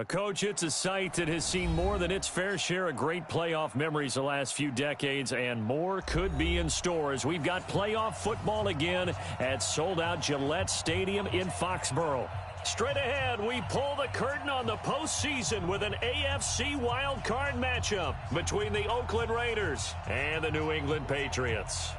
Coach, it's a site that has seen more than its fair share of great playoff memories the last few decades, and more could be in store as we've got playoff football again at sold-out Gillette Stadium in Foxborough. Straight ahead, we pull the curtain on the postseason with an AFC wildcard matchup between the Oakland Raiders and the New England Patriots.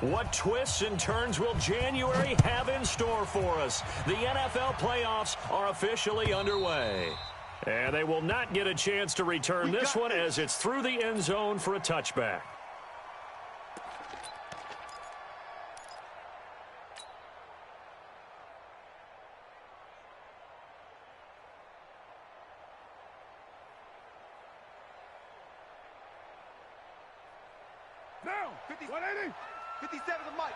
What twists and turns will January have in store for us? The NFL playoffs are officially underway. And they will not get a chance to return this one as it's through the end zone for a touchback. Now, 180. 57 to Mike.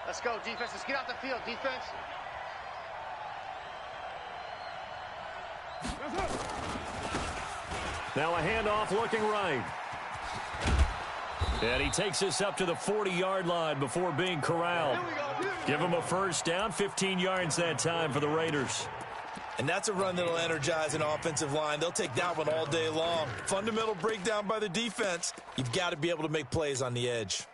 Let's go, defense. Let's get out the field, defense. Now a handoff looking right. And he takes this up to the 40-yard line before being corralled. Give him a first down, 15 yards that time for the Raiders. And that's a run that'll energize an offensive line. They'll take that one all day long. Fundamental breakdown by the defense. You've got to be able to make plays on the edge.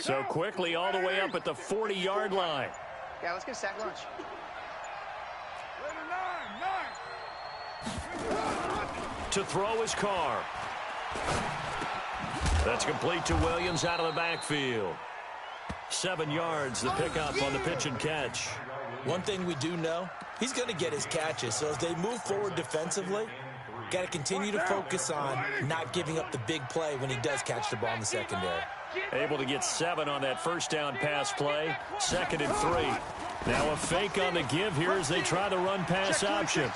So quickly all the way up at the 40-yard line. Yeah, let's get a sack lunch. To throw his car. That's complete to Williams out of the backfield. 7 yards, the pickup on the pitch and catch. One thing we do know, he's going to get his catches. So as they move forward defensively, got to continue to focus on not giving up the big play when he does catch the ball in the secondary. Able to get 7 on that first down pass play. 2nd and 3. Now a fake on the give here as they try the run pass option.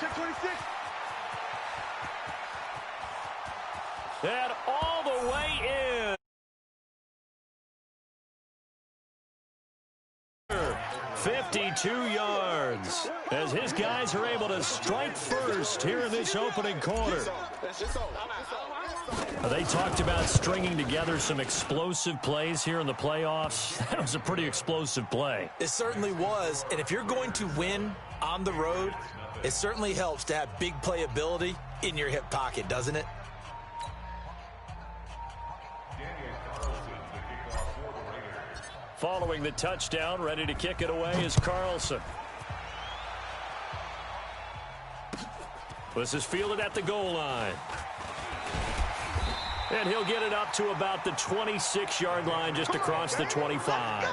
And all the way in. 52 yards as his guys are able to strike first here in this opening quarter. They talked about stringing together some explosive plays here in the playoffs. That was a pretty explosive play. It certainly was. And if you're going to win on the road, it certainly helps to have big playability in your hip pocket, doesn't it? Following the touchdown, ready to kick it away is Carlson. This is fielded at the goal line. And he'll get it up to about the 26-yard line, just across the 25.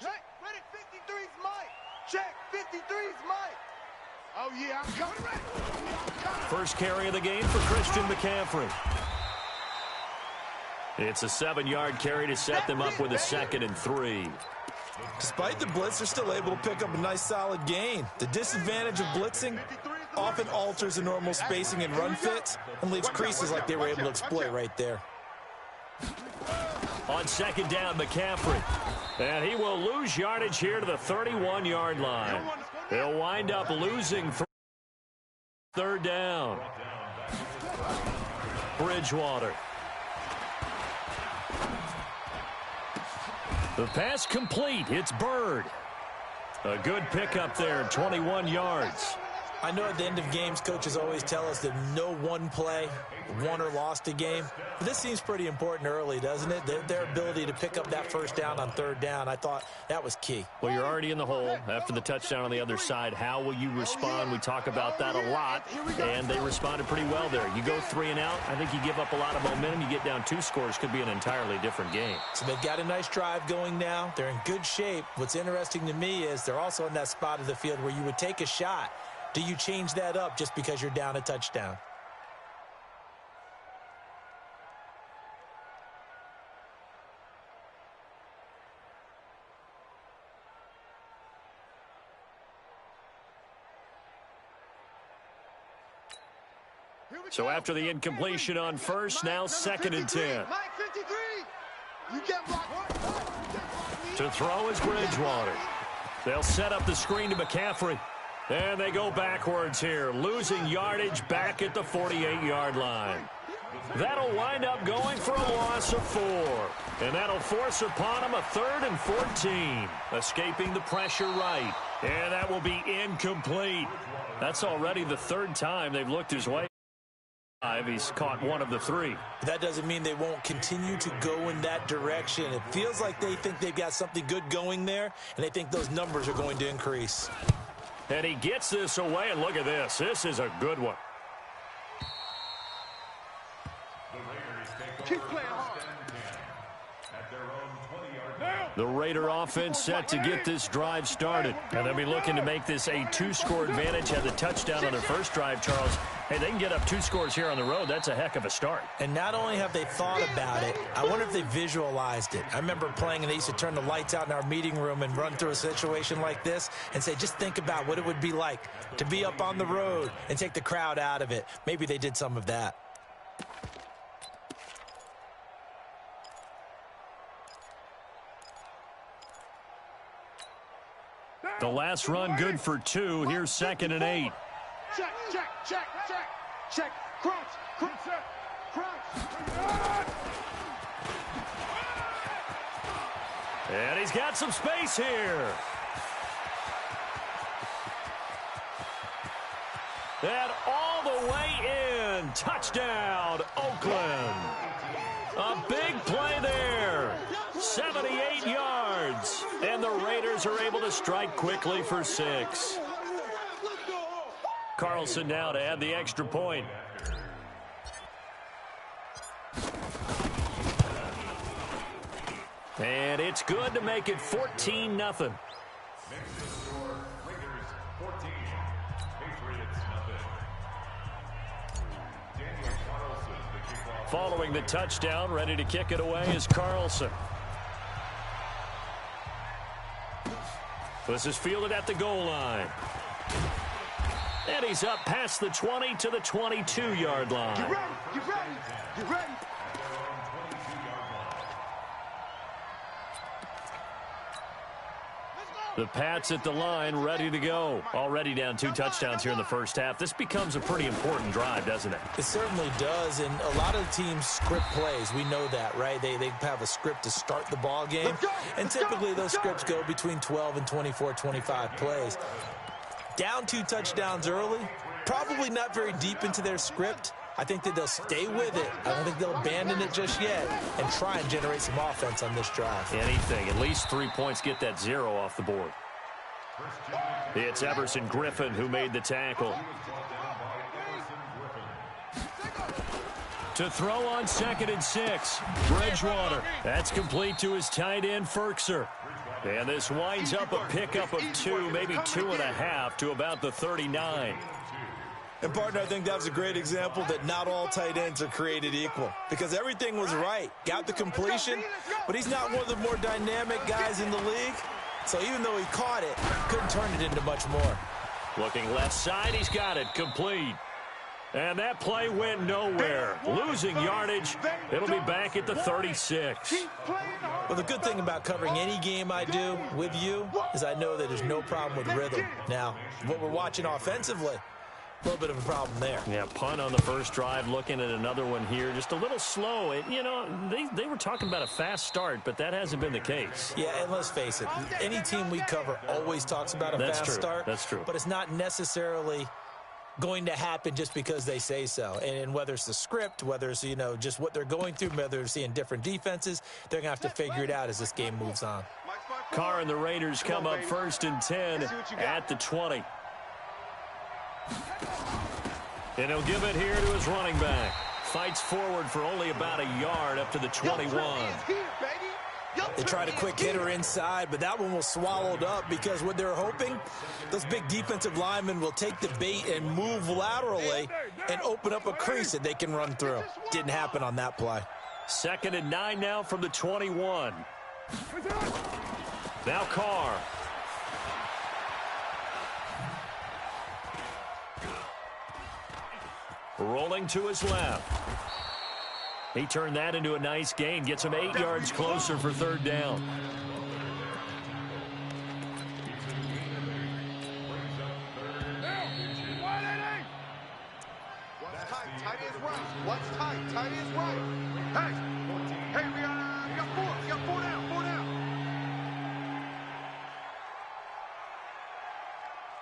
Check, ready, 53's Mike. Check, 53's Mike. Oh, yeah, I'm coming ready. First carry of the game for Christian McCaffrey. It's a 7-yard carry to set them up with a 2nd and 3. Despite the blitz, they're still able to pick up a nice solid gain. The disadvantage of blitzing often alters the normal spacing and run fits and leaves creases like they were able to exploit right there. On 2nd down, McCaffrey. And he will lose yardage here to the 31-yard line. They'll wind up losing 3rd down. Bridgewater. The pass complete. It's Byrd. A good pickup there, 21 yards. I know at the end of games, coaches always tell us that no one play won or lost a game. But this seems pretty important early, doesn't it? Their ability to pick up that first down on third down, I thought that was key. Well, you're already in the hole after the touchdown on the other side. How will you respond? We talk about that a lot, and they responded pretty well there. You go 3 and out, I think you give up a lot of momentum. You get down 2 scores, could be an entirely different game. So they've got a nice drive going now. They're in good shape. What's interesting to me is they're also in that spot of the field where you would take a shot. Do you change that up just because you're down a touchdown? So after the incompletion on first, now 2nd and 10. To throw is Bridgewater. They'll set up the screen to McCaffrey. And they go backwards here, losing yardage back at the 48-yard line. That'll wind up going for a loss of 4. And that'll force upon them a 3rd and 14. Escaping the pressure right. And that will be incomplete. That's already the 3rd time they've looked his way. He's caught 1 of the 3. That doesn't mean they won't continue to go in that direction. It feels like they think they've got something good going there, and they think those numbers are going to increase. And he gets this away, and look at this. This is a good one. Keep playing hard. The Raider offense set to get this drive started. And they'll be looking to make this a 2-score advantage. Had the touchdown on their first drive, Charles. Hey, they can get up 2 scores here on the road. That's a heck of a start. And not only have they thought about it, I wonder if they visualized it. I remember playing, and they used to turn the lights out in our meeting room and run through a situation like this and say, just think about what it would be like to be up on the road and take the crowd out of it. Maybe they did some of that. The last run good for 2. Here's 2nd and 8. Check, check, check, check, check. Crunch, crunch, crunch. And he's got some space here. And all the way in. Touchdown, Oakland. A big play there. 78 yards. And the Raiders are able to strike quickly for 6. Carlson now to add the extra point. And it's good to make it 14-0. Following the touchdown, ready to kick it away is Carlson. This is fielded at the goal line. And he's up past the 20 to the 22-yard line. Get ready, get ready, get ready. The Pats at the line, ready to go. Already down 2 touchdowns here in the first half. This becomes a pretty important drive, doesn't it? It certainly does, and a lot of the teams script plays. We know that, right? They have a script to start the ball game, and typically those scripts go between 12 and 24, 25 plays. Down 2 touchdowns early, probably not very deep into their script. I think that they'll stay with it. I don't think they'll abandon it just yet and try and generate some offense on this drive. Anything. At least 3 points, get that 0 off the board. It's Everson Griffin who made the tackle. To throw on 2nd and 6. Bridgewater. That's complete to his tight end, Firkser. And this winds up a pickup of 2, maybe 2.5 to about the 39. And, partner, I think that was a great example that not all tight ends are created equal because everything was right. Got the completion, but he's not one of the more dynamic guys in the league. So even though he caught it, couldn't turn it into much more. Looking left side, he's got it complete. And that play went nowhere. Losing yardage. It'll be back at the 36. Well, the good thing about covering any game I do with you is I know that there's no problem with rhythm. Now, what we're watching offensively, a little bit of a problem there. Yeah, punt on the first drive, looking at another one here. Just a little slow. You know, they were talking about a fast start, but that hasn't been the case. Yeah, and let's face it, any team we cover always talks about a fast start. That's true. But it's not necessarily going to happen just because they say so. And whether it's the script, whether it's, just what they're going through, whether they're seeing different defenses, they're going to have to figure it out as this game moves on. Carr and the Raiders come up 1st and 10 at the 20. And he'll give it here to his running back. Fights forward for only about a yard up to the 21. They tried a quick hitter inside, but that one was swallowed up because what they're hoping, those big defensive linemen will take the bait and move laterally and open up a crease that they can run through. Didn't happen on that play. 2nd and 9 now from the 21. Now Carr. Rolling to his left. He turned that into a nice gain. Gets him 8 yards closer for 3rd down. What's tight? Tight is right. What's tight? Tight is right. Hey, we got 4. We got 4 down. 4 down.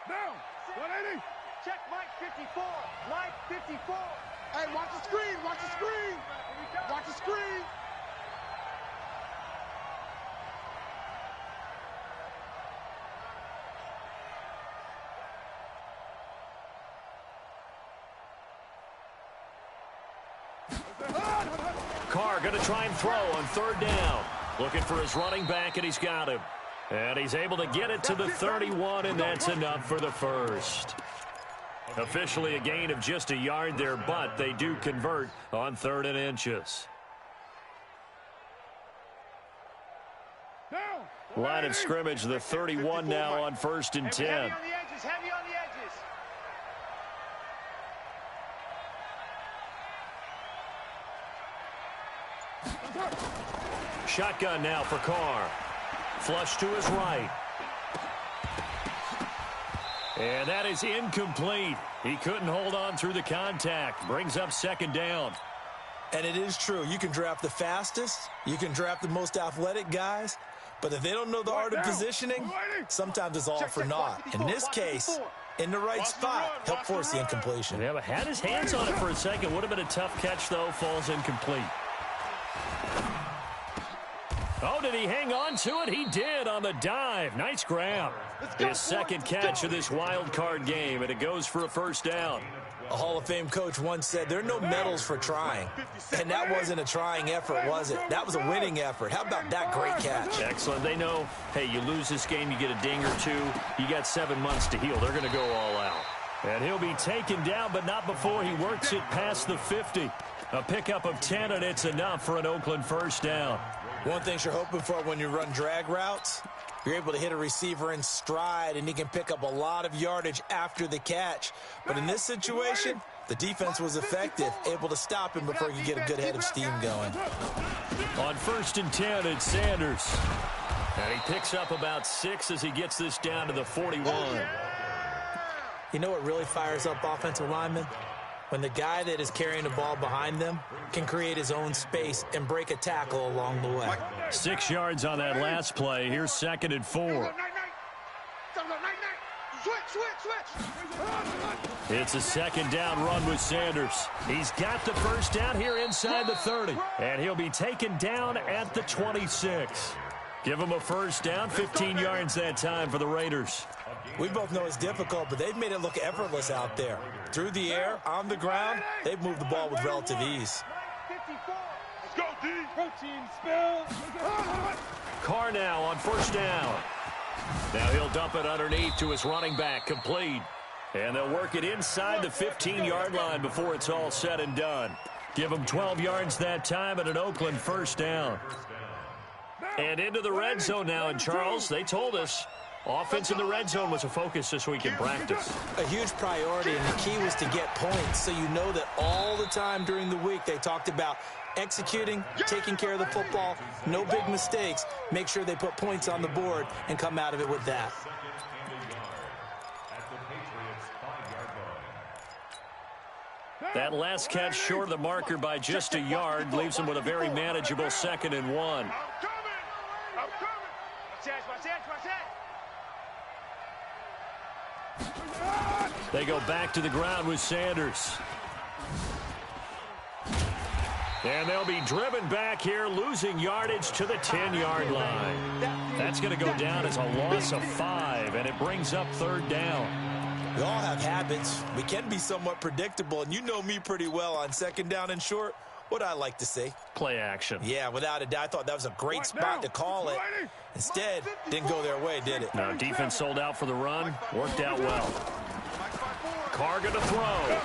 Down. 180. Check Mike 54. Mike 54. Hey, watch the screen. Watch the screen. Watch the screen. Carr going to try and throw on 3rd down. Looking for his running back, and he's got him. And he's able to get it to the 31, and that's enough for the first. Officially a gain of just a yard there, but they do convert on 3rd and inches. Line of scrimmage, the 31 now on 1st and 10. Heavy on the edges. Heavy on the edges. Shotgun now for Carr. Flush to his right. And that is incomplete. He couldn't hold on through the contact. Brings up 2nd down. And it is true. You can draft the fastest. You can draft the most athletic guys. But if they don't know the art of positioning, sometimes it's all for naught. In this case, in the right spot, he'll force the incompletion. Yeah, but had his hands on it for a second. Would have been a tough catch, though. Falls incomplete. Oh, did he hang on to it? He did on the dive. Nice grab. His 2nd catch of this wild card game, and it goes for a 1st down. A Hall of Fame coach once said, there are no medals for trying. And that wasn't a trying effort, was it? That was a winning effort. How about that great catch? Excellent. They know, hey, you lose this game, you get a ding or 2. You got 7 months to heal. They're going to go all out. And he'll be taken down, but not before he works it past the 50. A pickup of 10, and it's enough for an Oakland 1st down. One thing you're hoping for when you run drag routes, you're able to hit a receiver in stride, and he can pick up a lot of yardage after the catch. But in this situation, the defense was effective, able to stop him before you get a good head of steam going. On 1st and 10, it's Sanders. And he picks up about 6 as he gets this down to the 41. You know what really fires up offensive linemen? When the guy that is carrying the ball behind them can create his own space and break a tackle along the way. 6 yards on that last play. Here's 2nd and 4. It's a 2nd down run with Sanders. He's got the 1st down here inside the 30. And he'll be taken down at the 26. Give him a 1st down, 15 yards that time for the Raiders. We both know it's difficult, but they've made it look effortless out there. Through the air, on the ground, they've moved the ball with relative ease. Let's go, D. Protein spill. Carr now on 1st down. Now he'll dump it underneath to his running back, complete. And they'll work it inside the 15-yard line before it's all said and done. Give them 12 yards that time and an Oakland 1st down. And into the red zone now, and Charles, they told us offense in the red zone was a focus this week in practice. A huge priority, and the key was to get points. So you know that all the time during the week they talked about executing, taking care of the football, no big mistakes, make sure they put points on the board and come out of it with that. That last catch short of the marker by just a yard leaves him with a very manageable 2nd and 1. They go back to the ground with Sanders. And they'll be driven back here, losing yardage to the 10-yard line. That's going to go down as a loss of 5, and it brings up third down. We all have habits. We can be somewhat predictable, and you know me pretty well on second down and short. What I like to say? Play action. Yeah, without a doubt. I thought that was a great spot to call it. Instead, didn't go their way, did it? No, defense sold out for the run. Worked out well. Carr going to throw.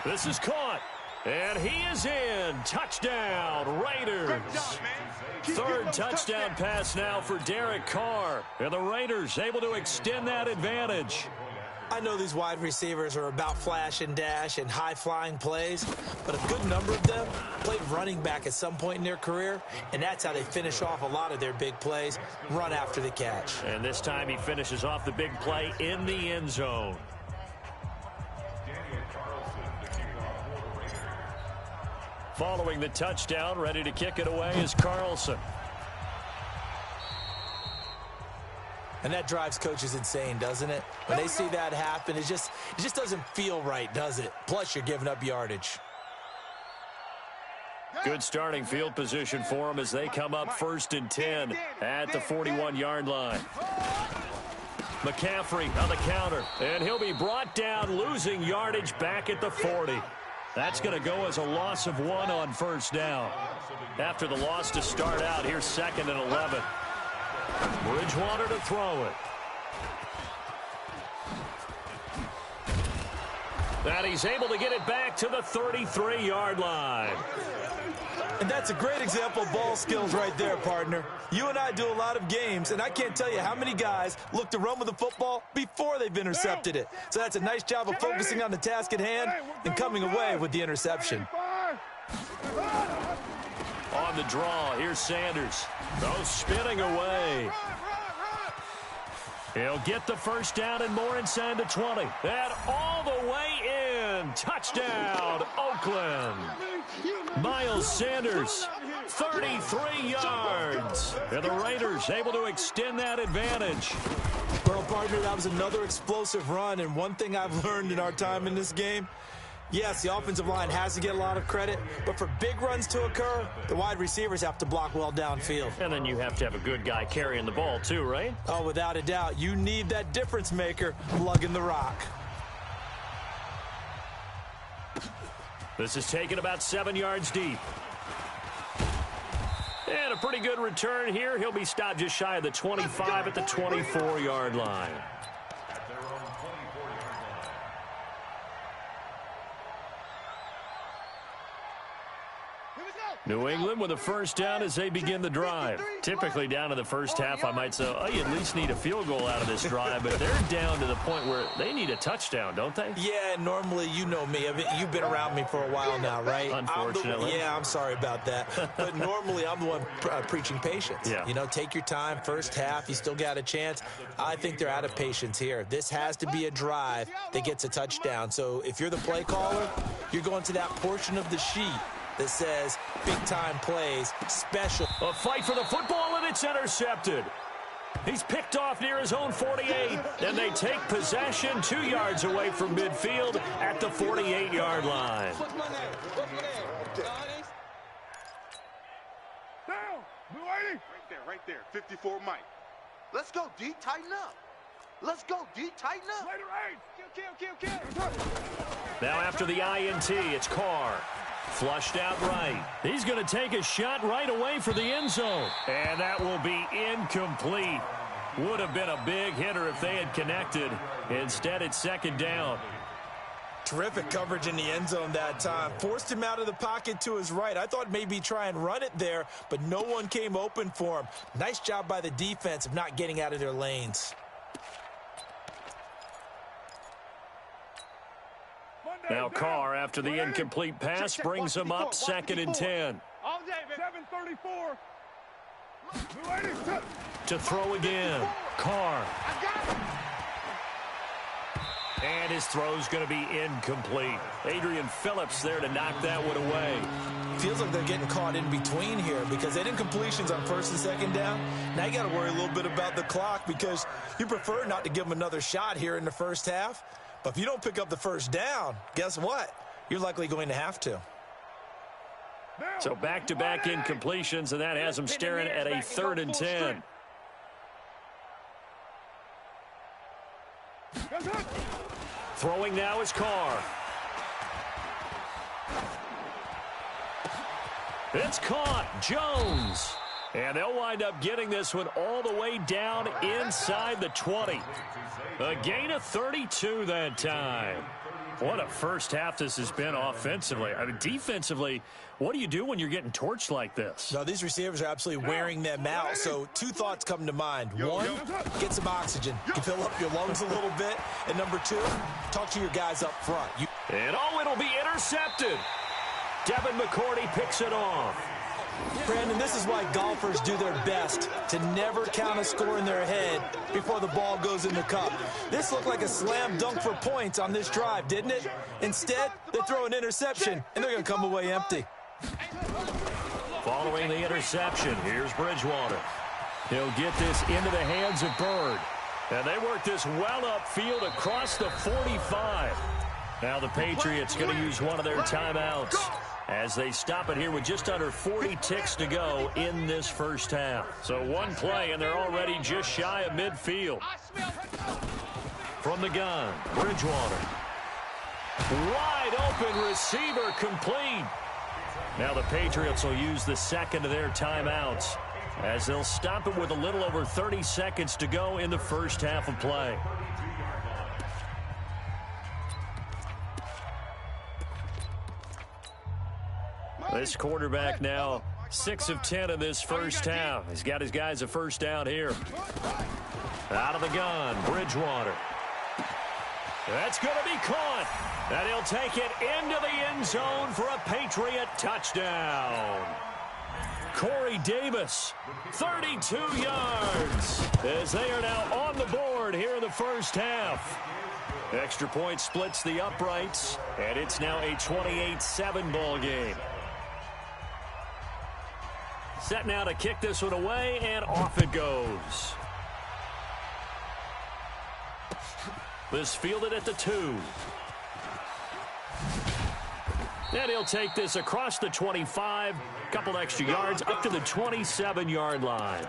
This is caught. And he is in. Touchdown, Raiders. Third touchdown pass now for Derek Carr. And the Raiders able to extend that advantage. I know these wide receivers are about flash and dash and high-flying plays, but a good number of them played running back at some point in their career, and that's how they finish off a lot of their big plays, run after the catch. And this time he finishes off the big play in the end zone. Following the touchdown, ready to kick it away is Carlson. And that drives coaches insane, doesn't it? When they see that happen, it just doesn't feel right, does it? Plus, you're giving up yardage. Good starting field position for them as they come up 1st and 10 at the 41-yard line. McCaffrey on the counter, and he'll be brought down, losing yardage back at the 40. That's going to go as a loss of 1 on first down. After the loss to start out, here's 2nd and 11. Bridgewater to throw it. And he's able to get it back to the 33-yard line. And that's a great example of ball skills right there, partner. You and I do a lot of games, and I can't tell you how many guys look to run with the football before they've intercepted it. So that's a nice job of focusing on the task at hand and coming away with the interception. On the draw, here's Sanders. Throw spinning away. He'll get the first down and more inside the 20. And all the way in. Touchdown, Oakland. Miles Sanders, 33 yards. And the Raiders able to extend that advantage. Well, partner, that was another explosive run. And one thing I've learned in our time in this game, yes, the offensive line has to get a lot of credit, but for big runs to occur, the wide receivers have to block well downfield. And then you have to have a good guy carrying the ball too, right? Oh, without a doubt. You need that difference maker lugging the rock. This is taken about 7 yards deep. And a pretty good return here. He'll be stopped just shy of the 25 at the 24-yard line. New England with a first down as they begin the drive. Typically down to the first half, I might say, oh, you at least need a field goal out of this drive, but they're down to the point where they need a touchdown, don't they? Yeah, normally, you know me. You've been around me for a while now, right? Unfortunately. I'm sorry about that. But normally, I'm the one preaching patience. Yeah. You know, take your time. First half, you still got a chance. I think they're out of patience here. This has to be a drive that gets a touchdown. So if you're the play caller, you're going to that portion of the sheet that says big-time plays, special. A fight for the football, and it's intercepted. He's picked off near his own 48, and they take possession 2 yards away from midfield at the 48-yard line. Right there, 54 Mike. Let's go, D, tighten up. Let's go, D, tighten up. Kill. Now after the INT, it's Carr. Flushed out right. He's going to take a shot right away for the end zone. And that will be incomplete. Would have been a big hitter if they had connected. Instead, it's second down. Terrific coverage in the end zone that time. Forced him out of the pocket to his right. I thought maybe try and run it there, but no one came open for him. Nice job by the defense of not getting out of their lanes. Now Carr, after the incomplete pass, brings him up 2nd and 10. All day, 7:34. To throw again. Carr. And his throw's going to be incomplete. Adrian Phillips there to knock that one away. Feels like they're getting caught in between here because they did incompletions on 1st and 2nd down. Now you got to worry a little bit about the clock because you prefer not to give them another shot here in the first half. But if you don't pick up the first down, guess what? You're likely going to have to. So back-to-back incompletions, and that has them staring at a 3rd and 10. Throwing now is Carr. It's caught. Jones. And they'll wind up getting this one all the way down inside the 20. A gain of 32 that time. What a first half this has been offensively. I mean, defensively, what do you do when you're getting torched like this? No, these receivers are absolutely wearing them out. So 2 thoughts come to mind. 1, get some oxygen. You fill up your lungs a little bit. And number 2, talk to your guys up front. And it'll be intercepted. Devin McCourty picks it off. Brandon, this is why golfers do their best to never count a score in their head before the ball goes in the cup. This looked like a slam dunk for points on this drive, didn't it? Instead, they throw an interception, and they're going to come away empty. Following the interception, here's Bridgewater. He'll get this into the hands of Byrd. And they work this well upfield across the 45. Now the Patriots going to use one of their timeouts as they stop it here with just under 40 ticks to go in this first half. So one play, and they're already just shy of midfield. From the gun, Bridgewater. Wide open receiver complete. Now the Patriots will use the second of their timeouts as they'll stop it with a little over 30 seconds to go in the first half of play. This quarterback now 6 of 10 in this first half. He's got his guys a first down here. Out of the gun, Bridgewater. That's going to be caught. And he'll take it into the end zone for a Patriot touchdown. Corey Davis, 32 yards, as they are now on the board here in the first half. Extra point splits the uprights, and it's now a 28-7 ball game. Set now to kick this one away, and off it goes. This fielded at the 2. And he'll take this across the 25, couple extra yards up to the 27-yard line.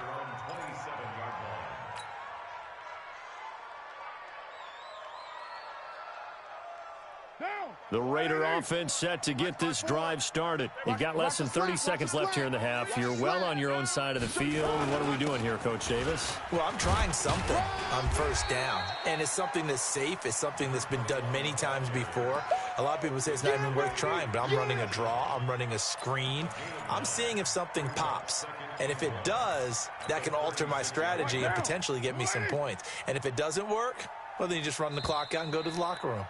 The Raider offense set to get this drive started. You've got less than 30 seconds left here in the half. You're well on your own side of the field. What are we doing here, Coach Davis? Well, I'm trying something on first down. And it's something that's safe. It's something that's been done many times before. A lot of people say it's not even worth trying, but I'm running a draw. I'm running a screen. I'm seeing if something pops. And if it does, that can alter my strategy and potentially get me some points. And if it doesn't work, well, then you just run the clock out and go to the locker room.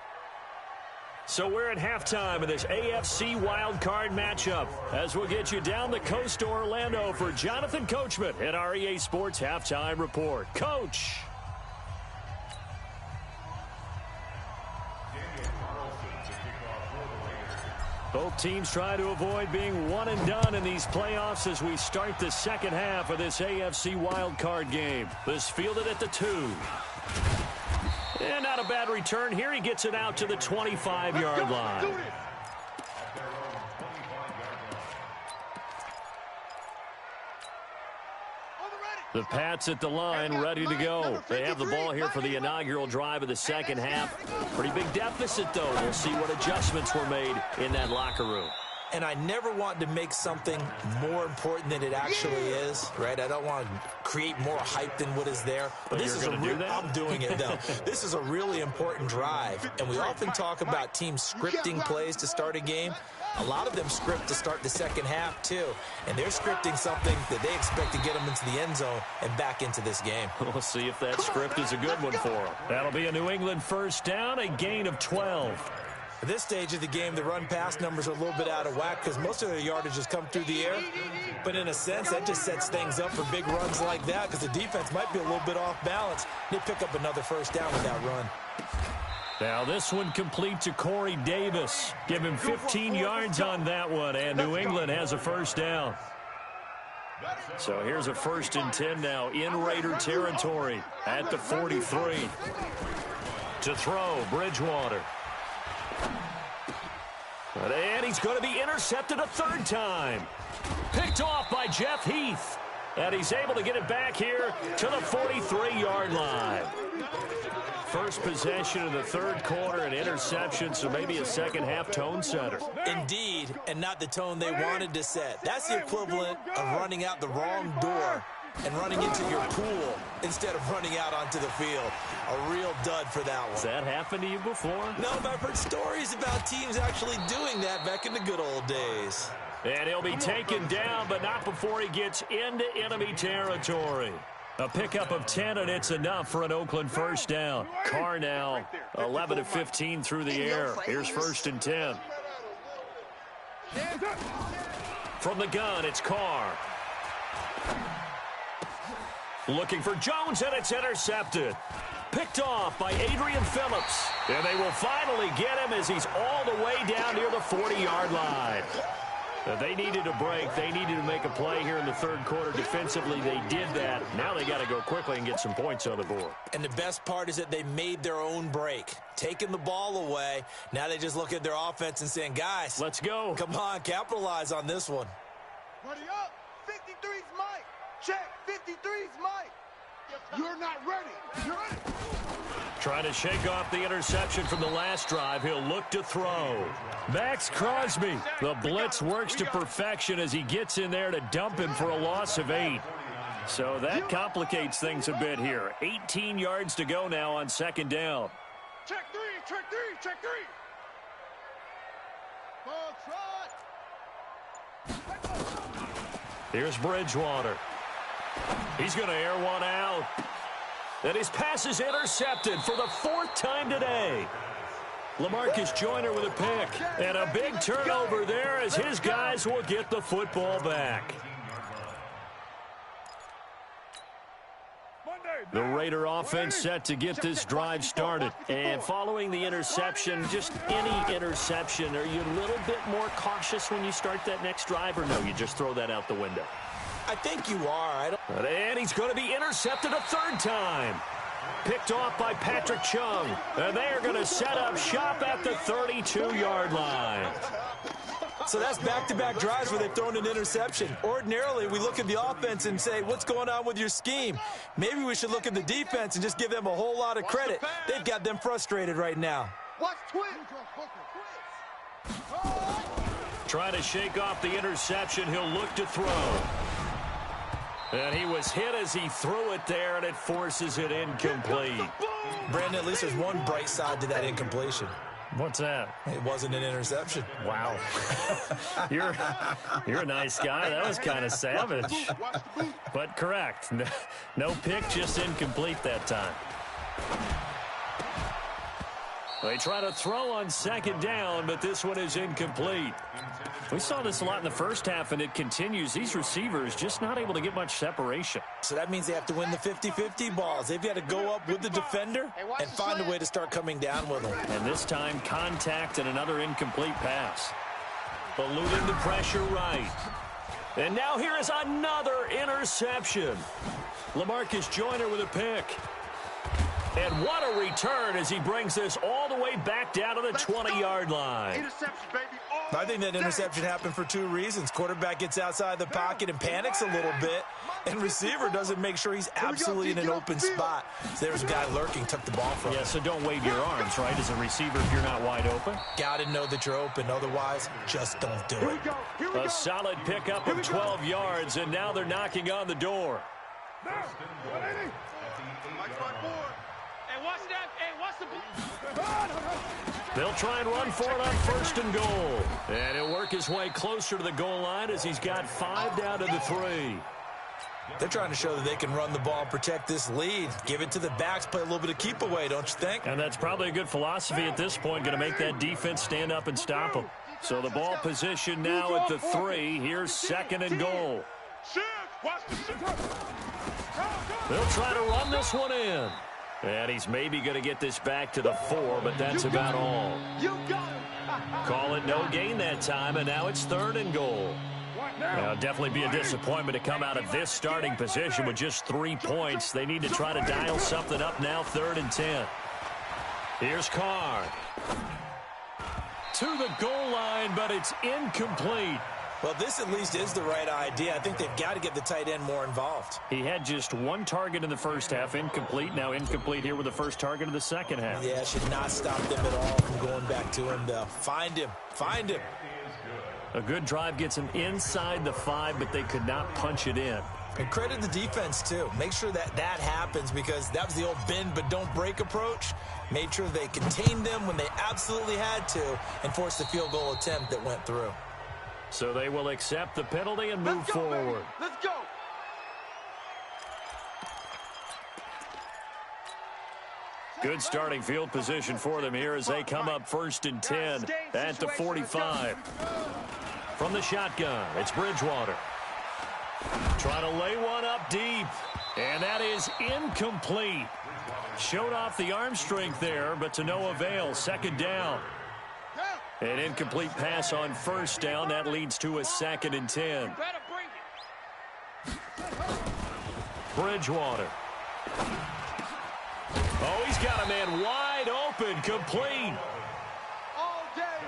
So we're at halftime of this AFC wildcard matchup as we'll get you down the coast to Orlando for Jonathan Coachman at our EA Sports Halftime Report. Coach. Both teams try to avoid being one and done in these playoffs as we start the second half of this AFC wildcard game. This fielded at the 2. And not a bad return here. He gets it out to the 25-yard line. The Pats at the line, ready to go. They have the ball here for the inaugural drive of the second half. Pretty big deficit, though. We'll see what adjustments were made in that locker room. And I never want to make something more important than it actually is, right? I don't want to create more hype than what is there. But this is I'm doing it, though. This is a really important drive. And we often talk about teams scripting plays to start a game. A lot of them script to start the second half, too. And they're scripting something that they expect to get them into the end zone and back into this game. We'll see if that script is a good one for them. That'll be a New England first down, a gain of 12. At this stage of the game, the run-pass numbers are a little bit out of whack because most of their yardage has come through the air. But in a sense, that just sets things up for big runs like that because the defense might be a little bit off balance. They pick up another first down with that run. Now this one complete to Corey Davis. Give him 15 yards on that one, and New England has a first down. So here's a 1st and 10 now in Raider territory at the 43. To throw, Bridgewater. And he's going to be intercepted a third time. Picked off by Jeff Heath. And he's able to get it back here to the 43-yard line. First possession of the third quarter, an interception, so maybe a second-half tone setter. Indeed, and not the tone they wanted to set. That's the equivalent of running out the wrong door and running into your pool instead of running out onto the field. A real dud for that one. Has that happened to you before? No, but I've heard stories about teams actually doing that back in the good old days. And he'll be taken down, but not before he gets into enemy territory. A pickup of 10, and it's enough for an Oakland first down. Carr now 11 of 15 through the air. Here's 1st and 10. From the gun, it's Carr. Looking for Jones, and it's intercepted. Picked off by Adrian Phillips. And they will finally get him as he's all the way down near the 40-yard line. They needed a break. They needed to make a play here in the third quarter. Defensively, they did that. Now they got to go quickly and get some points on the board. And the best part is that they made their own break, taking the ball away. Now they just look at their offense and saying, guys, let's go. Come on, capitalize on this one. Ready up. 53's Mike. Check. 53's Mike. You're not ready. You're ready. Trying to shake off the interception from the last drive. He'll look to throw. Max Crosby. The blitz works to perfection as he gets in there to dump him for a loss of 8. So that complicates things a bit here. 18 yards to go now on second down. Check three, check three, check three. Here's Bridgewater. He's going to air one out. And his pass is intercepted for the 4th time today. LaMarcus Joyner with a pick. And a big turnover there as his guys will get the football back. The Raider offense set to get this drive started. And following the interception, just any interception, are you a little bit more cautious when you start that next drive, or no, you just throw that out the window? I think you are. And he's going to be intercepted a third time. Picked off by Patrick Chung. And they are going to set up shop at the 32-yard line. So that's back-to-back drives where they've thrown an interception. Ordinarily, we look at the offense and say, what's going on with your scheme? Maybe we should look at the defense and just give them a whole lot of credit. They've got them frustrated right now. Watch twist. Trying to shake off the interception. He'll look to throw. And he was hit as he threw it there, and it forces it incomplete. Brandon, at least there's one bright side to that incompletion. What's that? It wasn't an interception. Wow. You're a nice guy. That was kind of savage. But correct. No pick, just incomplete that time. They try to throw on second down, but this one is incomplete. We saw this a lot in the first half, and it continues. These receivers just not able to get much separation. So that means they have to win the 50-50 balls. They've got to go up with the defender and find a way to start coming down with them. And this time, contact and another incomplete pass. Eluding the pressure right. And now here is another interception. LaMarcus Joyner with a pick. And what a return as he brings this all the way back down to the 20-yard line. Interception, baby. I think that interception happened for 2 reasons. Quarterback gets outside the pocket and panics a little bit, and receiver doesn't make sure he's absolutely in an open spot. So there's a guy lurking, took the ball from him. Yeah, so don't wave your arms, right, as a receiver if you're not wide open. Got to know that you're open. Otherwise, just don't do it. A solid pickup of 12 yards, and now they're knocking on the door. They'll try and run for it on 1st and goal. And he'll work his way closer to the goal line as he's got 5 down to the 3. They're trying to show that they can run the ball and protect this lead. Give it to the backs, play a little bit of keep away, don't you think? And that's probably a good philosophy at this point, going to make that defense stand up and stop them. So the ball position now at the 3. Here's 2nd and goal. They'll try to run this one in. And he's maybe going to get this back to the 4, but that's about all. Call it no gain that time, and now it's 3rd and goal. Now, definitely be a disappointment to come out of this starting position with just 3 points. They need to try to dial something up now, 3rd and 10. Here's Carr. To the goal line, but it's incomplete. Well, this at least is the right idea. I think they've got to get the tight end more involved. He had just one target in the first half, incomplete. Now incomplete here with the first target of the second half. Yeah, should not stop them at all from going back to him, though. Find him. Find him. A good drive gets him inside the 5, but they could not punch it in. And credit the defense, too. Make sure that happens, because that was the old bend but don't break approach. Made sure they contained them when they absolutely had to and forced the field goal attempt that went through. So they will accept the penalty and move forward. Baby. Let's go. Good starting field position for them here as they come up 1st and 10 at the 45. From the shotgun, it's Bridgewater. Trying to lay one up deep, and that is incomplete. Showed off the arm strength there, but to no avail. 2nd down. An incomplete pass on 1st down. That leads to a 2nd and 10. Bridgewater. Oh, he's got a man wide open, complete. All day.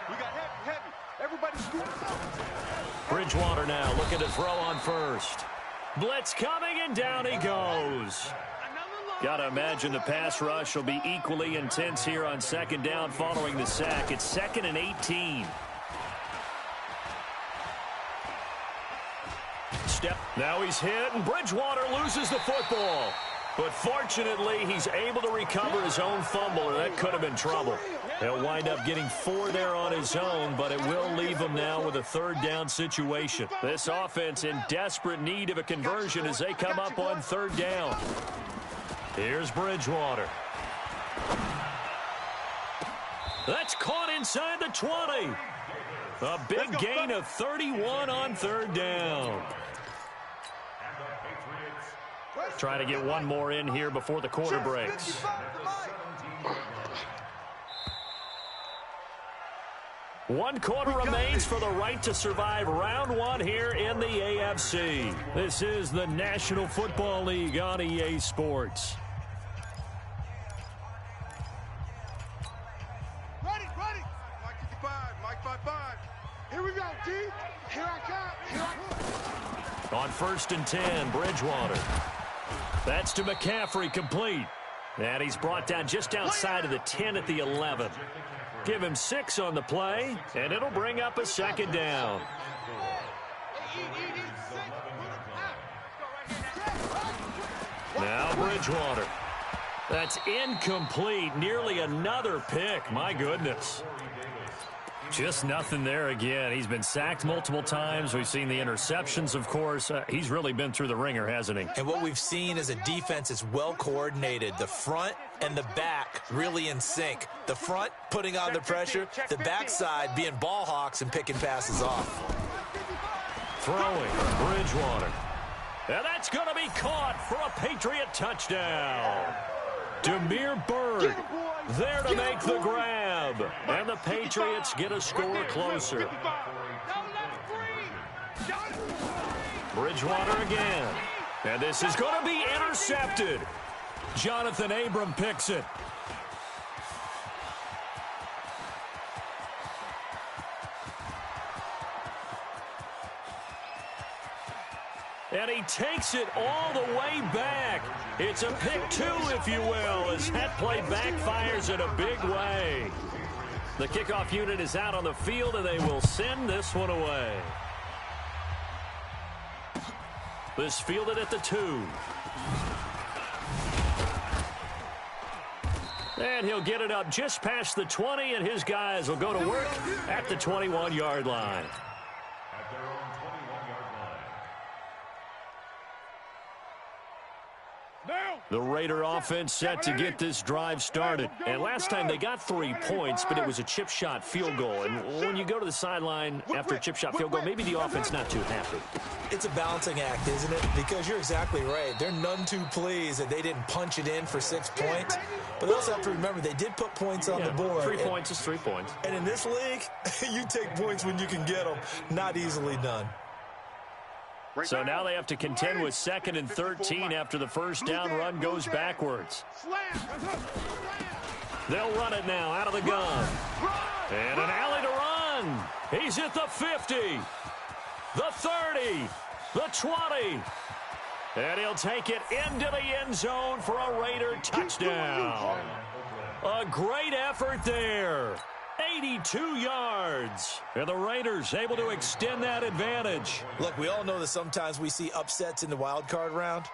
We got heavy. Everybody scoot up. Bridgewater now looking to throw on 1st. Blitz coming, and down he goes. Got to imagine the pass rush will be equally intense here on 2nd down following the sack. It's 2nd and 18. Now he's hit, and Bridgewater loses the football. But fortunately, he's able to recover his own fumble, or that could have been trouble. He'll wind up getting 4 there on his own, but it will leave him now with a 3rd down situation. This offense in desperate need of a conversion as they come up on 3rd down. Here's Bridgewater. That's caught inside the 20. A big gain of 31 on 3rd down. Trying to get one more in here before the quarter breaks. One quarter remains for the right to survive round 1 here in the AFC. This is the National Football League on EA Sports. Ready. Mike 55, Mike 55. Here we go, D. Here I come. On 1st and 10, Bridgewater. That's to McCaffrey, complete. And he's brought down just outside of the 10 at the 11. Give him 6 on the play, and it'll bring up a 2nd down. Now Bridgewater. That's incomplete. Nearly another pick. My goodness. Just nothing there again. He's been sacked multiple times. We've seen the interceptions, of course. He's really been through the ringer, hasn't he? And what we've seen is a defense is well coordinated. The front and the back really in sync. The front putting on the pressure, the backside being ball hawks and picking passes off. Throwing Bridgewater. And that's going to be caught for a Patriot touchdown. Damiere Byrd there to make the grab. And the Patriots get a score closer. Bridgewater again. And this is going to be intercepted. Jonathan Abram picks it. And he takes it all the way back. It's a pick 2, if you will, as that play backfires in a big way. The kickoff unit is out on the field, and they will send this one away. This fielded at the 2. And he'll get it up just past the 20, and his guys will go to work at the 21-yard line. The Raider offense set to get this drive started. And last time they got 3 points, but it was a chip shot field goal. And when you go to the sideline after a chip shot field goal, maybe the offense not too happy. It's a balancing act, isn't it? Because you're exactly right. They're none too pleased that they didn't punch it in for 6 points. But they also have to remember they did put points on the board. 3 points is 3 points. And in this league, you take points when you can get them. Not easily done. So now they have to contend with 2nd and 13 after the first down run goes backwards. They'll run it now out of the gun. And an alley to run. He's at the 50, the 30, the 20. And he'll take it into the end zone for a Raider touchdown. A great effort there. 82 yards. And the Raiders able to extend that advantage. Look, we all know that sometimes we see upsets in the wild card round.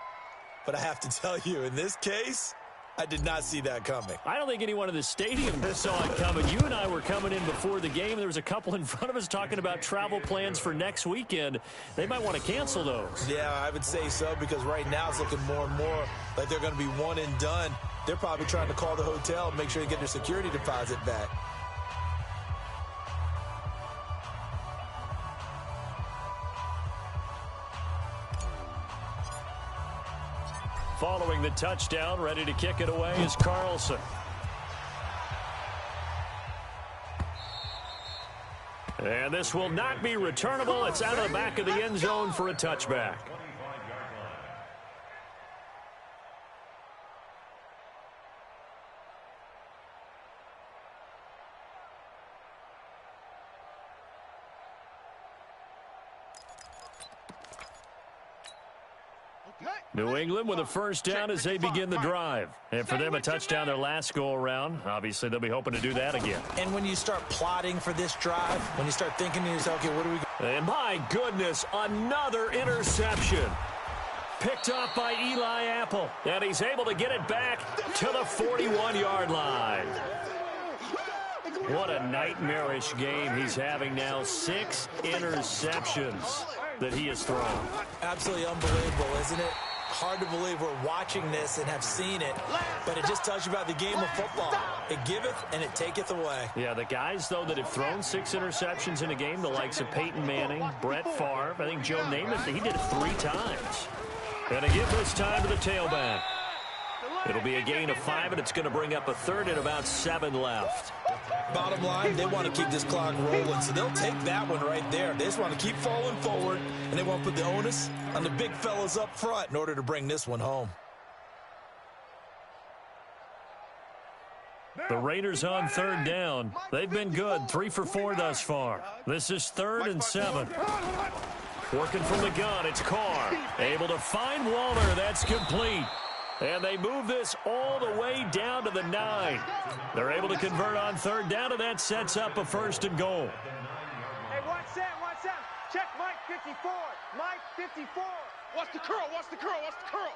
But I have to tell you, in this case, I did not see that coming. I don't think anyone in the stadium saw it coming. You and I were coming in before the game. There was a couple in front of us talking about travel plans for next weekend. They might want to cancel those. Yeah, I would say so, because right now it's looking more and more like they're going to be one and done. They're probably trying to call the hotel and make sure they get their security deposit back. Following the touchdown, ready to kick it away is Carlson. And this will not be returnable. It's out of the back of the end zone for a touchback. New England with a first down as they begin the drive. And for them, a touchdown their last go-around. Obviously, they'll be hoping to do that again. And when you start plotting for this drive, when you start thinking to yourself, okay, what do we... And my goodness, another interception. Picked off by Eli Apple. And he's able to get it back to the 41-yard line. What a nightmarish game he's having now. 6 interceptions that he has thrown. Absolutely unbelievable, isn't it? Hard to believe we're watching this and have seen it, but it just tells you about the game of football. It giveth and it taketh away. Yeah, the guys, though, that have thrown 6 interceptions in a game, the likes of Peyton Manning, Brett Favre, I think Joe Namath, he did it 3 times. And a give this time to the tailback. It'll be a gain of 5, and it's going to bring up a third and about 7 left. Bottom line, they want to keep this clock rolling, so they'll take that one right there. They just want to keep falling forward, and they want to put the onus on the big fellas up front in order to bring this one home. The Raiders on 3rd down. They've been good, 3 for 4 thus far. This is 3rd and 7. Working from the gun, it's Carr. Able to find Walter. That's complete. And they move this all the way down to the 9. They're able to convert on 3rd down, and that sets up a 1st and goal. Hey, watch that, watch that. Check Mike 54. Mike 54. Watch the curl, watch the curl, watch the curl.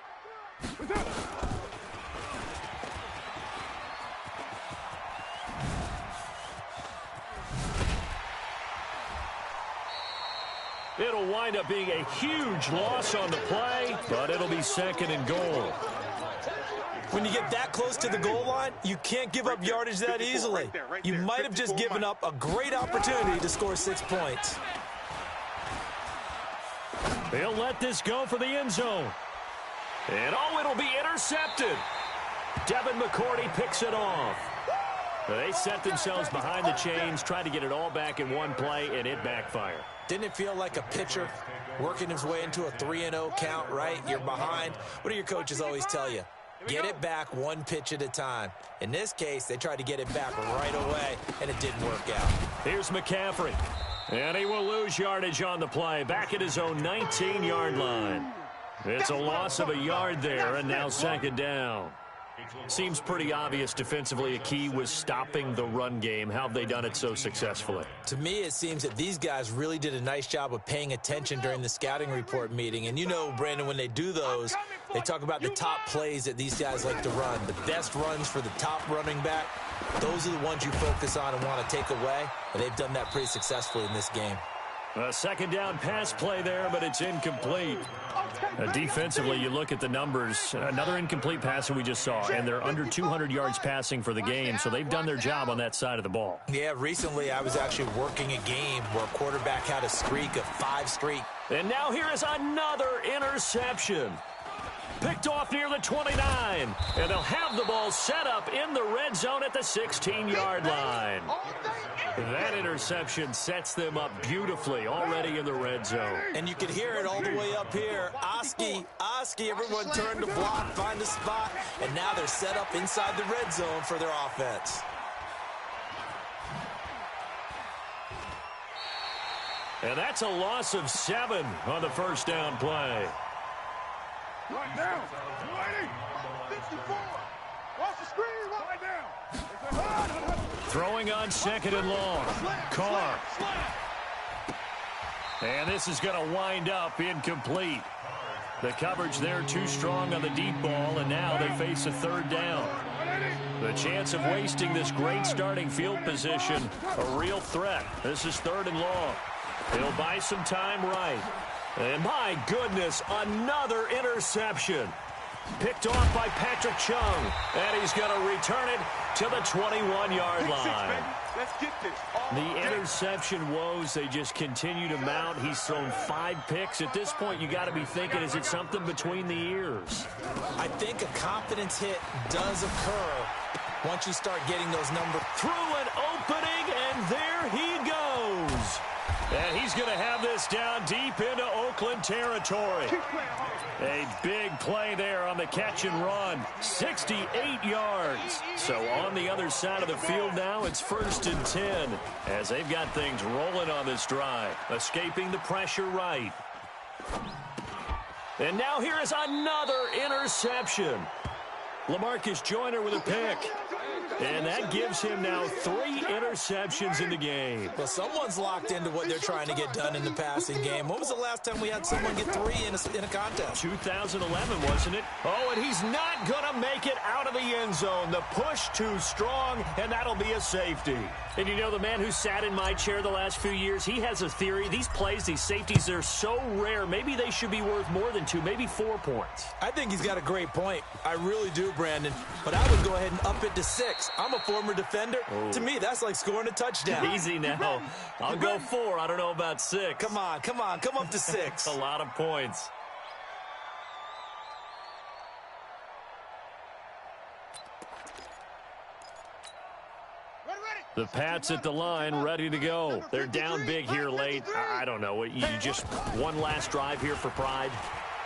It'll wind up being a huge loss on the play, but it'll be 2nd and goal. When you get that close to the goal line, you can't give up yardage that easily. You might have just given up a great opportunity to score 6 points. They'll let this go for the end zone. And, oh, it'll be intercepted. Devin McCourty picks it off. They set themselves behind the chains, tried to get it all back in one play, and it backfired. Didn't it feel like a pitcher working his way into a 3-0 count, right? You're behind. What do your coaches always tell you? Get it back 1 pitch at a time. In this case, they tried to get it back right away, and it didn't work out. Here's McCaffrey. And he will lose yardage on the play, back at his own 19-yard line. It's a loss of a yard there, and now 2nd down. Seems pretty obvious defensively a key was stopping the run game. How have they done it so successfully? To me, it seems that these guys really did a nice job of paying attention during the scouting report meeting. And you know, Brandon, when they do those, they talk about the top plays that these guys like to run. The best runs for the top running back, those are the ones you focus on and want to take away. And they've done that pretty successfully in this game. A 2nd down pass play there, but it's incomplete. Defensively, you look at the numbers. Another incomplete pass that we just saw, and they're under 200 yards passing for the game, so they've done their job on that side of the ball. Yeah, recently I was actually working a game where a quarterback had a streak of 5 straight. And now here is another interception. picked off near the 29. And they'll have the ball set up in the red zone at the 16-yard line. That interception sets them up beautifully already in the red zone. And you can hear it all the way up here. Oski, everyone turned to block, find a spot, and now they're set up inside the red zone for their offense. And that's a loss of 7 on the first down play. Right down. 54. Watch the screen. Right down. Throwing on 2nd and long. Carr. And this is going to wind up incomplete. The coverage there too strong on the deep ball, and now they face a 3rd down. The chance of wasting this great starting field position, a real threat. This is 3rd and long. He'll buy some time right. And my goodness, another interception. Picked off by Patrick Chung. And he's going to return it to the 21-yard line. Let's get this. The interception woes, they just continue to mount. He's thrown 5 picks. At this point, you got to be thinking, is it something between the ears? I think a confidence hit does occur once you start getting those numbers. Through an opening, and there he goes. And he's going to have this down deep into Oakland territory. A big play there on the catch and run. 68 yards. So on the other side of the field now, it's 1st and 10 as they've got things rolling on this drive. Escaping the pressure right. And now here is another interception. LaMarcus Joyner with a pick. And that gives him now 3 interceptions in the game. Well, someone's locked into what they're trying to get done in the passing game. When was the last time we had someone get 3 in a contest? 2011, wasn't it? Oh, and he's not going to make it out of the end zone. The push too strong, and that'll be a safety. And you know, the man who sat in my chair the last few years, he has a theory. These plays, these safeties, they're so rare. Maybe they should be worth more than 2, maybe 4 points. I think he's got a great point. I really do, Brandon. But I would go ahead and up it to 6. I'm a former defender. Oh. To me, that's like scoring a touchdown. Easy now. I'll go 4. I don't know about 6. Come on. Come up to 6. A lot of points. The Pats at the line, ready to go. They're down big here late. I don't know. You just one last drive here for pride?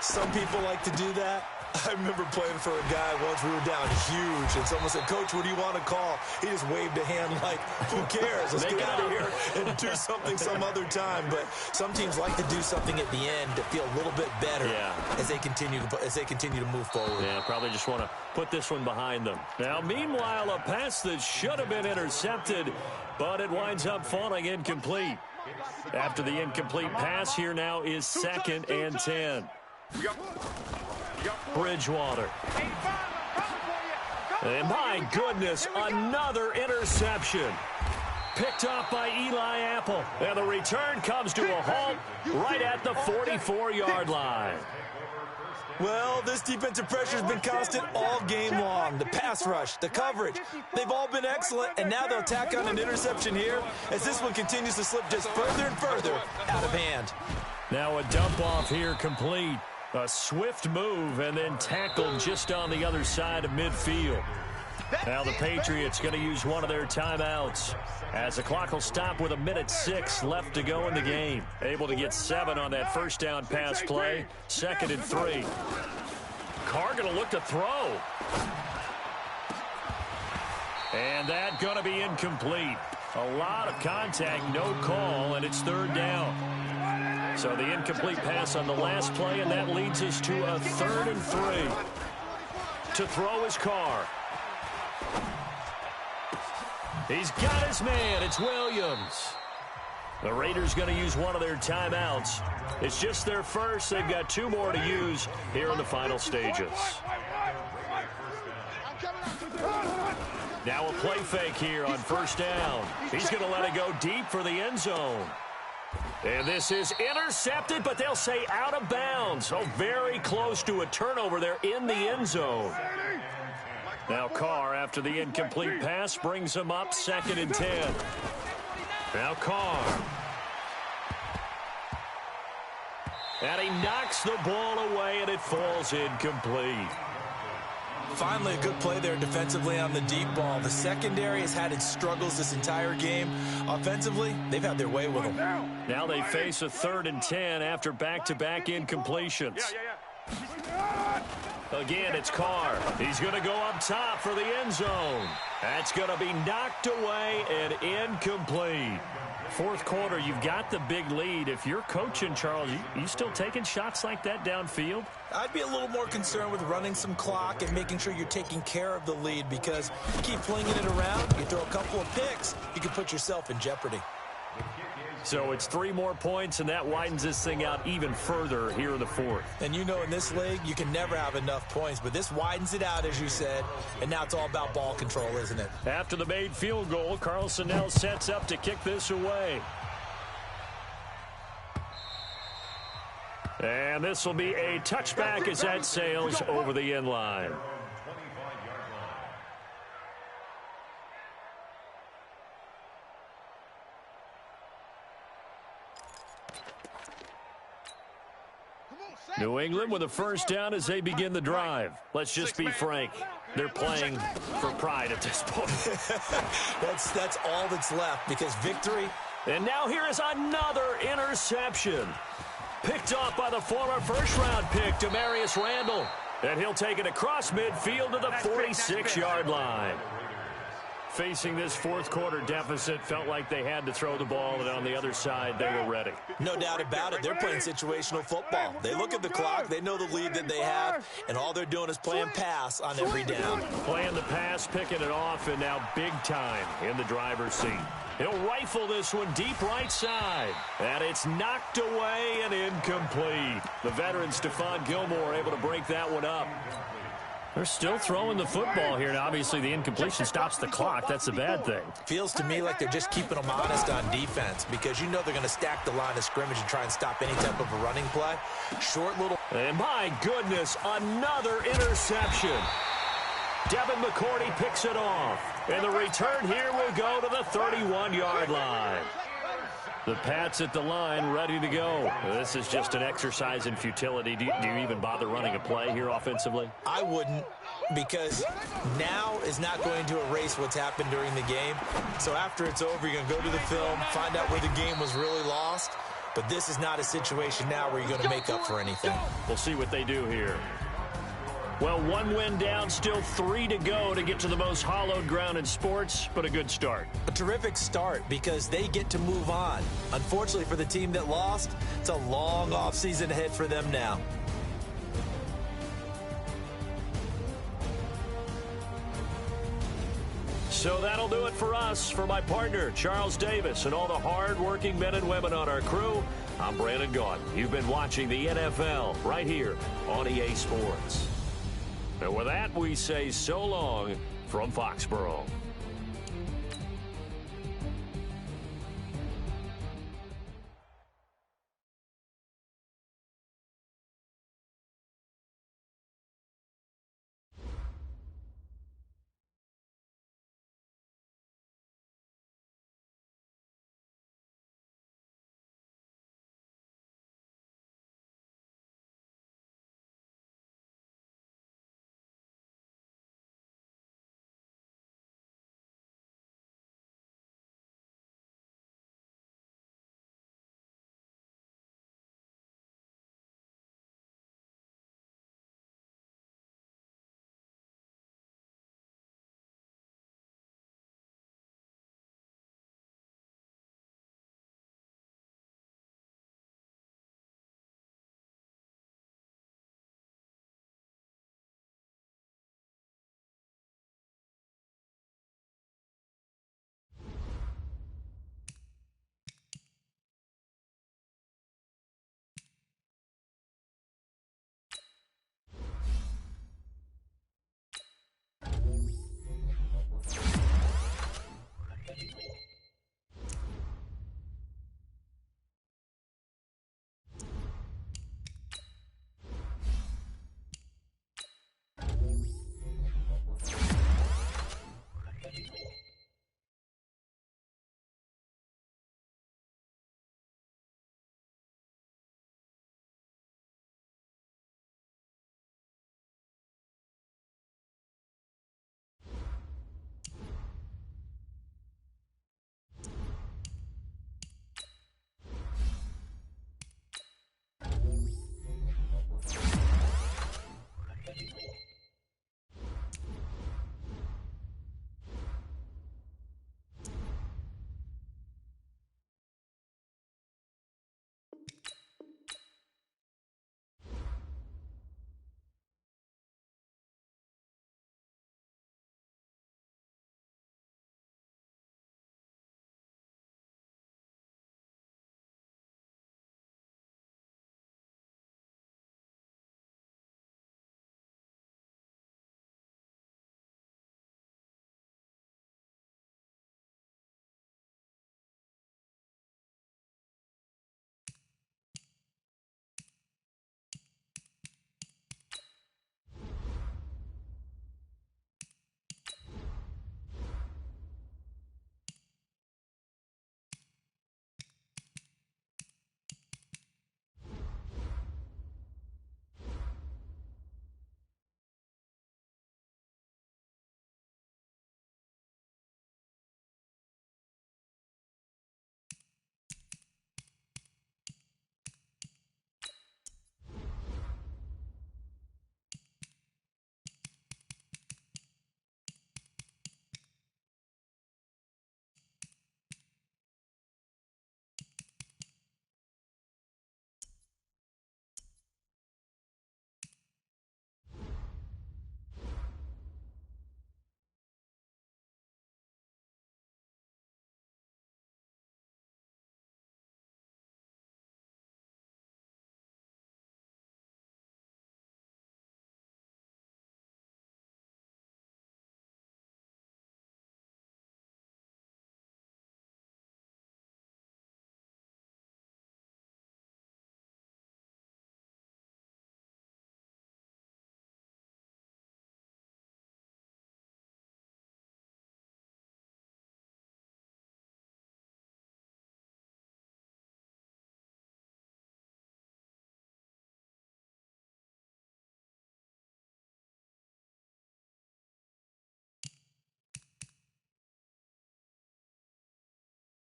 Some people like to do that. I remember playing for a guy once. We were down huge, and someone said, "Coach, what do you want to call?" He just waved a hand like, "Who cares? Let's get out of here and do something some other time." But some teams like to do something at the end to feel a little bit better as they continue to move forward. Yeah, probably just want to put this one behind them. Now, meanwhile, a pass that should have been intercepted, but it winds up falling incomplete. After the incomplete pass, here now is 2nd and 10. Bridgewater. And my goodness, another interception. Picked off by Eli Apple. And the return comes to a halt right at the 44-yard line. Well, this defensive pressure has been constant all game long. The pass rush, the coverage, they've all been excellent, and now they'll tack on an interception here as this one continues to slip just further and further out of hand. Now a dump off here complete. A swift move and then tackled just on the other side of midfield. Now the Patriots going to use one of their timeouts as the clock will stop with 1:06 left to go in the game. Able to get 7 on that first down pass play. 2nd and 3. Carr going to look to throw. And that going to be incomplete. A lot of contact, no call, and it's 3rd down. So the incomplete pass on the last play, and that leads us to a 3rd and 3. To throw is Carr. He's got his man. It's Williams. The Raiders going to use one of their timeouts. It's just their first. They've got 2 more to use here in the final stages. Now a play fake here on 1st down. He's going to let it go deep for the end zone. And this is intercepted, but they'll say out of bounds. So very close to a turnover there in the end zone. Now Carr, after the incomplete pass, brings him up 2nd and 10. Now Carr. And he knocks the ball away, and it falls incomplete. Finally, a good play there defensively on the deep ball. The secondary has had its struggles this entire game. Offensively, they've had their way with them. Now they face a 3rd and 10 after back-to-back incompletions. Again, it's Carr. He's going to go up top for the end zone. That's going to be knocked away and incomplete. 4th quarter, you've got the big lead. If you're coaching, Charles, you still taking shots like that downfield? I'd be a little more concerned with running some clock and making sure you're taking care of the lead, because you keep flinging it around, you throw a couple of picks, you can put yourself in jeopardy. So it's 3 more points, and that widens this thing out even further here in the 4th. And you know, in this league, you can never have enough points, but this widens it out, as you said, and now it's all about ball control, isn't it? After the made field goal, Carlson now sets up to kick this away. And this will be a touchback as that sails over the end line. New England with a first down as they begin the drive. Let's just be frank. They're playing for pride at this point. That's all that's left, because victory. And now here is another interception. Picked off by the former first-round pick, Demarius Randall. And he'll take it across midfield to the 46-yard line. Facing this 4th quarter deficit, felt like they had to throw the ball, and on the other side, they were ready. No doubt about it. They're playing situational football. They look at the clock, they know the lead that they have, and all they're doing is playing pass on every down. Playing the pass, picking it off, and now big time in the driver's seat. He'll rifle this one deep right side, and it's knocked away and incomplete. The veteran Stephon Gilmore able to break that one up. They're still throwing the football here, and obviously the incompletion stops the clock. That's a bad thing. Feels to me like they're just keeping them honest on defense, because you know they're going to stack the line of scrimmage and try and stop any type of a running play. Short little. And my goodness, another interception. Devin McCourty picks it off. And the return here will go to the 31-yard line. The Pats at the line, ready to go. This is just an exercise in futility. Do you even bother running a play here offensively? I wouldn't, because now is not going to erase what's happened during the game. So after it's over, you're going to go to the film, find out where the game was really lost. But this is not a situation now where you're going to make up for anything. We'll see what they do here. Well, 1 win down, still 3 to go to get to the most hallowed ground in sports, but a good start. A terrific start, because they get to move on. Unfortunately for the team that lost, it's a long offseason ahead for them now. So that'll do it for us. For my partner, Charles Davis, and all the hard-working men and women on our crew, I'm Brandon Gaudin. You've been watching the NFL right here on EA Sports. And with that, we say so long from Foxborough.